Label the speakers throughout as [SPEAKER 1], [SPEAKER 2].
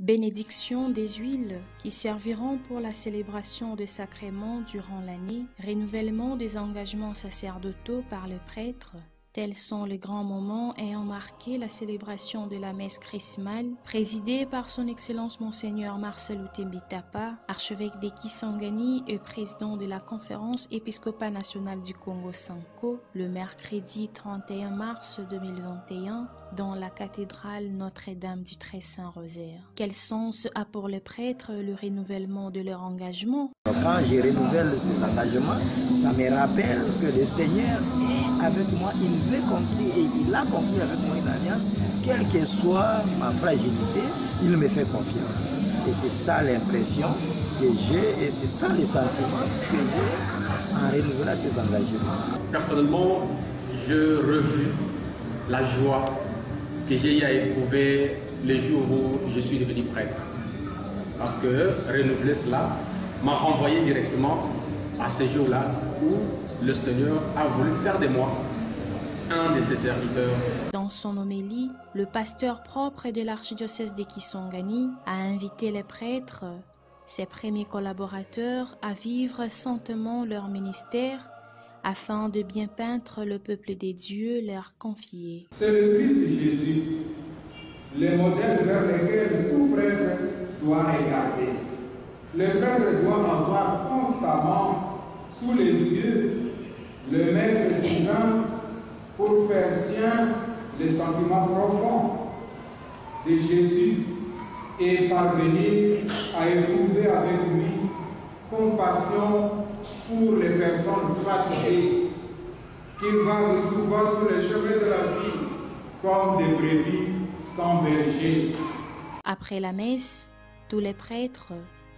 [SPEAKER 1] Bénédiction des huiles qui serviront pour la célébration des sacrements durant l'année, renouvellement des engagements sacerdotaux par le prêtre. Tels sont les grands moments ayant marqué la célébration de la messe chrismale, présidée par son Excellence Monseigneur Marcel Outembitapa, archevêque de Kisangani et président de la Conférence épiscopale nationale du Congo Sanko, le mercredi 31 mars 2021, dans la cathédrale Notre-Dame du Très-Saint-Rosaire. Quel sens a pour les prêtres le renouvellement de leur engagement?
[SPEAKER 2] Quand je renouvelle ces engagements, ça me rappelle que le Seigneur est avec moi, il veut accomplir et il a accompli avec moi une alliance, quelle que soit ma fragilité, il me fait confiance. Et c'est ça l'impression que j'ai et c'est ça le sentiment que j'ai en renouvelant ces engagements.
[SPEAKER 3] Personnellement, je revis la joie que j'ai eu à éprouver les jours où je suis devenu prêtre. Parce que renouveler cela m'a renvoyé directement à ces jours-là où le Seigneur a voulu faire de moi un de ses serviteurs.
[SPEAKER 1] Dans son homélie, le pasteur propre de l'archidiocèse de Kisangani a invité les prêtres, ses premiers collaborateurs, à vivre saintement leur ministère afin de bien peindre le peuple des dieux leur confié.
[SPEAKER 4] C'est le Christ Jésus, le modèle vers lequel tout prêtre doit regarder. Le prêtre doit avoir constamment sous les yeux le maître divin pour faire sien les sentiments profonds de Jésus et parvenir à éprouver avec lui compassion pour les personnes fatiguées qui vaguent souvent sur les chemins de la vie comme des brebis sans berger.
[SPEAKER 1] Après la messe, tous les prêtres,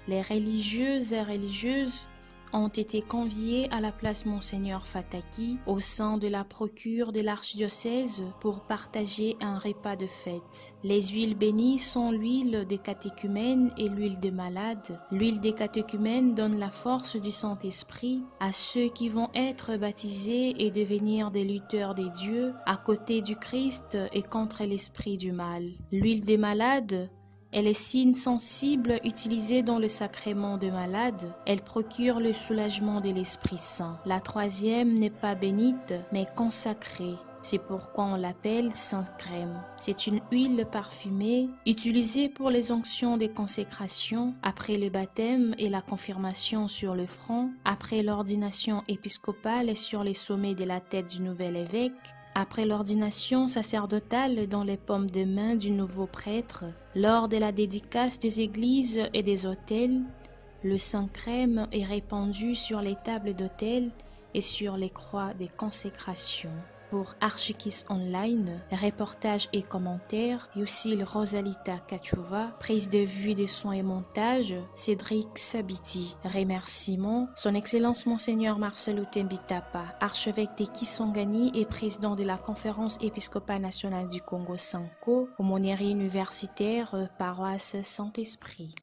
[SPEAKER 1] les religieuses et religieuses ont été conviés à la place Monseigneur Fataki au sein de la procure de l'archidiocèse pour partager un repas de fête. Les huiles bénies sont l'huile des catéchumènes et l'huile des malades. L'huile des catéchumènes donne la force du Saint-Esprit à ceux qui vont être baptisés et devenir des lutteurs des dieux à côté du Christ et contre l'esprit du mal. L'huile des malades est le signe sensible utilisé dans le sacrement de malade. Elle procure le soulagement de l'Esprit Saint. La troisième n'est pas bénite, mais consacrée. C'est pourquoi on l'appelle Sainte Crème. C'est une huile parfumée utilisée pour les onctions des consécrations, après le baptême et la confirmation sur le front, après l'ordination épiscopale sur les sommets de la tête du nouvel évêque, après l'ordination sacerdotale dans les paumes de main du nouveau prêtre, lors de la dédicace des églises et des autels, le Saint-Crème est répandu sur les tables d'autel et sur les croix des consécrations. Pour Archikis Online, reportages et commentaires, Yusil Rosalita Kachuva, prise de vue de son et montage, Cédric Sabiti. Remerciements, son Excellence Monseigneur Marcel Outembitapa, archevêque de Kisangani et président de la Conférence épiscopale nationale du Congo Sanko, aumônerie universitaire, paroisse Saint-Esprit.